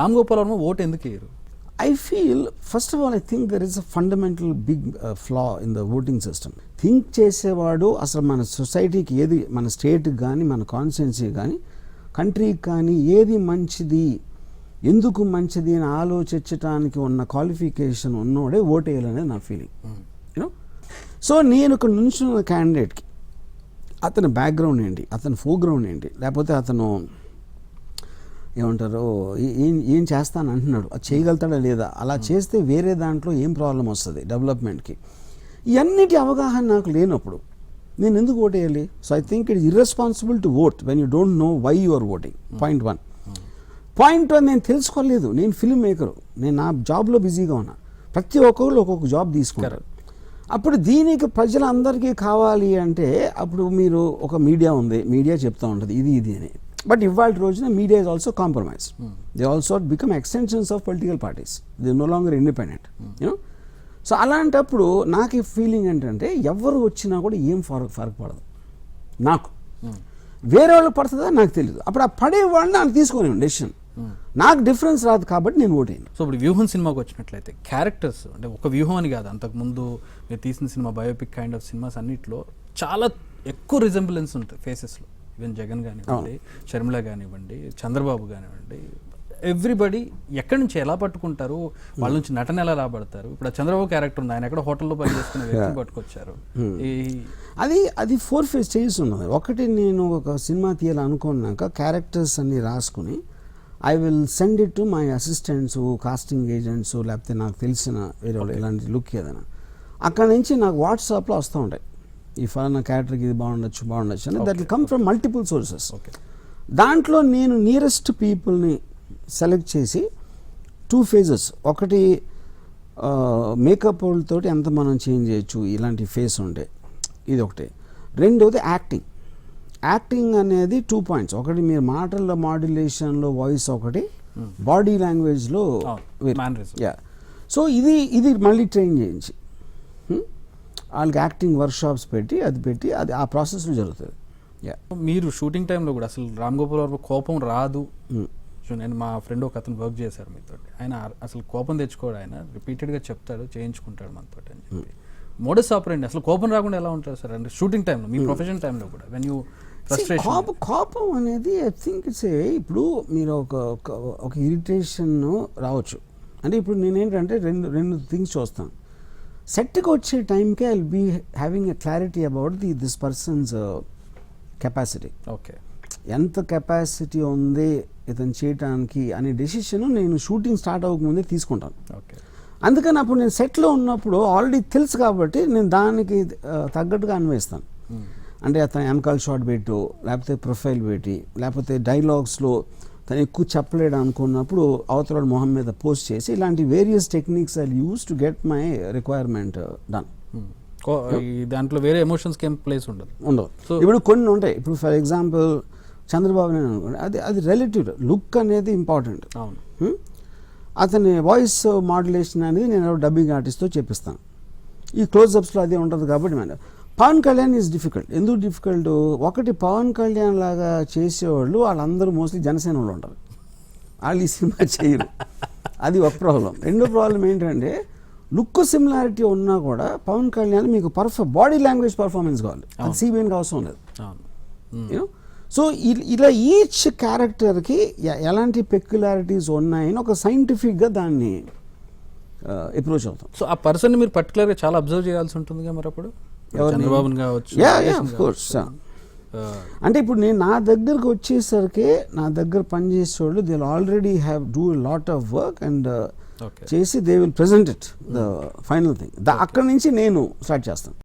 Ram Gopal Varma vote ఎందుకు వేయరు? I feel, first of all, I think there is a fundamental big flaw in the voting system. Think చేసేవాడు అసలు మన సొసైటీకి ఏది, మన స్టేట్కి కానీ మన కాన్స్టిట్యున్సీకి కానీ కంట్రీకి కానీ ఏది మంచిది, ఎందుకు మంచిది అని ఆలోచించడానికి ఉన్న క్వాలిఫికేషన్ ఉన్నోడే ఓటు వేయాలనేది నా ఫీలింగ్. యూనో, సో నేను ఇక్కడ నుంచున్న క్యాండిడేట్కి అతని బ్యాక్గ్రౌండ్ ఏంటి, అతని ఫోర్గ్రౌండ్ ఏంటి, లేకపోతే అతను ఏమంటారు ఏం చేస్తాను అంటున్నాడు, అది చేయగలుగుతాడా లేదా, అలా చేస్తే వేరే దాంట్లో ఏం ప్రాబ్లం వస్తుంది డెవలప్మెంట్కి, ఇవన్నిటి అవగాహన నాకు లేనప్పుడు నేను ఎందుకు ఓట్ వేయాలి? So I think it is irresponsible to vote when you don't know why you are voting. Point one. నేను తెలుసుకోలేదు. నేను ఫిల్మ్ మేకరు, నేను నా జాబ్లో బిజీగా ఉన్నా. ప్రతి ఒక్కరు ఒక్కొక్క జాబ్ తీసుకుంటారు. అప్పుడు దీనికి ప్రజలందరికీ కావాలి అంటే అప్పుడు మీరు ఒక మీడియా ఉంది, మీడియా చెప్తూ ఉంటుంది ఇది అని. బట్ ఇవాళ రోజున media is also compromise. They also become extensions of political parties. They know longer independent. You know, so అలాంటప్పుడు నాకు ఈ ఫీలింగ్ ఏంటంటే ఎవరు వచ్చినా కూడా ఏం ఫరక్ పడదు నాకు. వేరే వాళ్ళకి పడుతుందా నాకు తెలియదు. అప్పుడు ఆ పడే వాళ్ళని నాకు తీసుకునే డెసిషన్. నాకు డిఫరెన్స్ రాదు కాబట్టి నేను ఓటేను. సో ఇప్పుడు వ్యూహం సినిమాకి వచ్చినట్లయితే క్యారెక్టర్స్ అంటే ఒక వ్యూహం అని కాదు, అంతకుముందు మీరు తీసిన cinema biopic kind of cinemas అన్నింటిలో చాలా ఎక్కువ రిజెంబులెన్స్ ఉంటుంది ఫేసెస్లో. ఈవెన్ జగన్ కానివ్వండి, షర్మిల కానివ్వండి, చంద్రబాబు కానివ్వండి, ఎవ్రీబడి ఎక్కడి నుంచి ఎలా పట్టుకుంటారు, వాళ్ళ నుంచి నటన ఎలా రాబడతారు. ఇప్పుడు చంద్రబాబు క్యారెక్టర్ ఉంది, ఆయన ఎక్కడ హోటల్లో పనిచేసుకునే వ్యక్తిని పట్టుకొచ్చారు. అది 4 phase స్టేజెస్ ఉన్నది. ఒకటి, నేను ఒక సినిమా తీయాలనుకున్నాక క్యారెక్టర్స్ అన్ని రాసుకుని I will send it to my assistants, casting agents, లేకపోతే నాకు తెలిసిన వేరే వాళ్ళు ఇలాంటి లుక్ ఏదైనా. అక్కడ నుంచి నాకు వాట్సాప్లో వస్తూ ఉంటాయి, ఈ ఫలానా క్యారెక్టర్కి ఇది బాగుండొచ్చు అని. That will come from multiple sources. దాంట్లో నేను నియరెస్ట్ పీపుల్ని సెలెక్ట్ చేసి 2 phases. ఒకటి మేకప్ వాళ్ళతోటి ఎంత మనం చేంజ్ చేయొచ్చు, ఇలాంటి ఫేస్ ఉంటే ఇది ఒకటి. రెండోది యాక్టింగ్ అనేది 2 points. ఒకటి మీరు మాటల్లో మాడ్యులేషన్లో వాయిస్, ఒకటి బాడీ లాంగ్వేజ్లో. సో ఇది మళ్ళీ ట్రైన్ చేయించి వాళ్ళకి యాక్టింగ్ వర్క్షాప్స్ పెట్టి అది ఆ ప్రాసెస్లో జరుగుతుంది. మీరు షూటింగ్ టైంలో కూడా అసలు రామ్ గోపాల్ వర్మ కోపం రాదు. నేను మా ఫ్రెండ్ ఒక అతను వర్క్ చేశారు మీతో, ఆయన అసలు కోపం తెచ్చుకోడు, ఆయన రిపీటెడ్గా చెప్తాడు, చేయించుకుంటాడు మనతో అని చెప్పి. మోడస్ ఆపరండి అసలు కోపం రాకుండా ఎలా ఉంటారు సార్ అంటే షూటింగ్ టైంలో, మీ ప్రొఫెషన్ టైంలో కూడా వెన్ యూ ఫ్రస్ట్రేషన్? కోపం అనేది ఐ థింక్ ఇట్స్ ఇప్పుడు మీరు ఒక ఇరిటేషన్ రావచ్చు. అంటే ఇప్పుడు నేనేంటంటే రెండు థింగ్స్ చూస్తాను. సెట్కి వచ్చే టైంకే I will be having a clarity about this persons capacity. Okay, ఎంత కెపాసిటీ ఉంది ఇతను చేయటానికి అనే డెసిషన్ నేను షూటింగ్ స్టార్ట్ అవ్వకముందే తీసుకుంటాను. ఓకే, అందుకని అప్పుడు నేను సెట్లో ఉన్నప్పుడు ఆల్రెడీ తెలుసు కాబట్టి నేను దానికి తగ్గట్టుగా అన్వేస్తాను. అంటే అతను వెనకాల షాట్ పెట్టు, లేకపోతే ప్రొఫైల్ పెట్టి, లేకపోతే డైలాగ్స్లో తను ఎక్కువ చెప్పలేడు అనుకున్నప్పుడు అవతల మొహం మీద పోస్ట్ చేసి, ఇలాంటి various techniques I use to get my requirement done. దాంట్లో వేరే ఎమోషన్స్కి ఏం ప్లేస్ ఉండదు. సో ఇప్పుడు కొన్ని ఉంటాయి. ఇప్పుడు ఫర్ ఎగ్జాంపుల్ చంద్రబాబు నాయుడు అనుకోండి, అది రిలేటివ్. లుక్ అనేది ఇంపార్టెంట్. అతని వాయిస్ మాడ్యులేషన్ అనేది నేను డబ్బింగ్ ఆర్టిస్ట్తో చెప్పిస్తాను. ఈ క్లోజ్అప్స్లో అదే ఉంటుంది కాబట్టి పవన్ కళ్యాణ్ ఈజ్ డిఫికల్ట్. ఎందుకు డిఫికల్ట్? ఒకటి, పవన్ కళ్యాణ్ లాగా చేసేవాళ్ళు వాళ్ళందరూ మోస్ట్లీ జనసేన వాళ్ళు ఉంటారు, వాళ్ళు ఈ సినిమా చేయరు. అది ఒక ప్రాబ్లం. రెండో ప్రాబ్లం ఏంటంటే లుక్ సిమిలారిటీ ఉన్నా కూడా పవన్ కళ్యాణ్ మీకు బాడీ లాంగ్వేజ్ పర్ఫార్మెన్స్ కావాలి, అది సిబిఎన్కి అవసరం లేదు. యూనో, సో ఇలా ఈచ్ క్యారెక్టర్కి ఎలాంటి పెక్యులారిటీస్ ఉన్నాయని ఒక సైంటిఫిక్గా దాన్ని అప్రోచ్ అవుతాం. సో ఆ పర్సన్ని మీరు పర్టికులర్గా చాలా అబ్జర్వ్ చేయాల్సి ఉంటుంది మరి అప్పుడు చంద్రబాబుని కావచ్చు. అంటే ఇప్పుడు నేను నా దగ్గరకు వచ్చేసరికి నా దగ్గర పనిచేసేవాళ్ళు they already have do lot of work and చేసి they will present it the final thing. అక్కడి నుంచి నేను స్టార్ట్ చేస్తాను.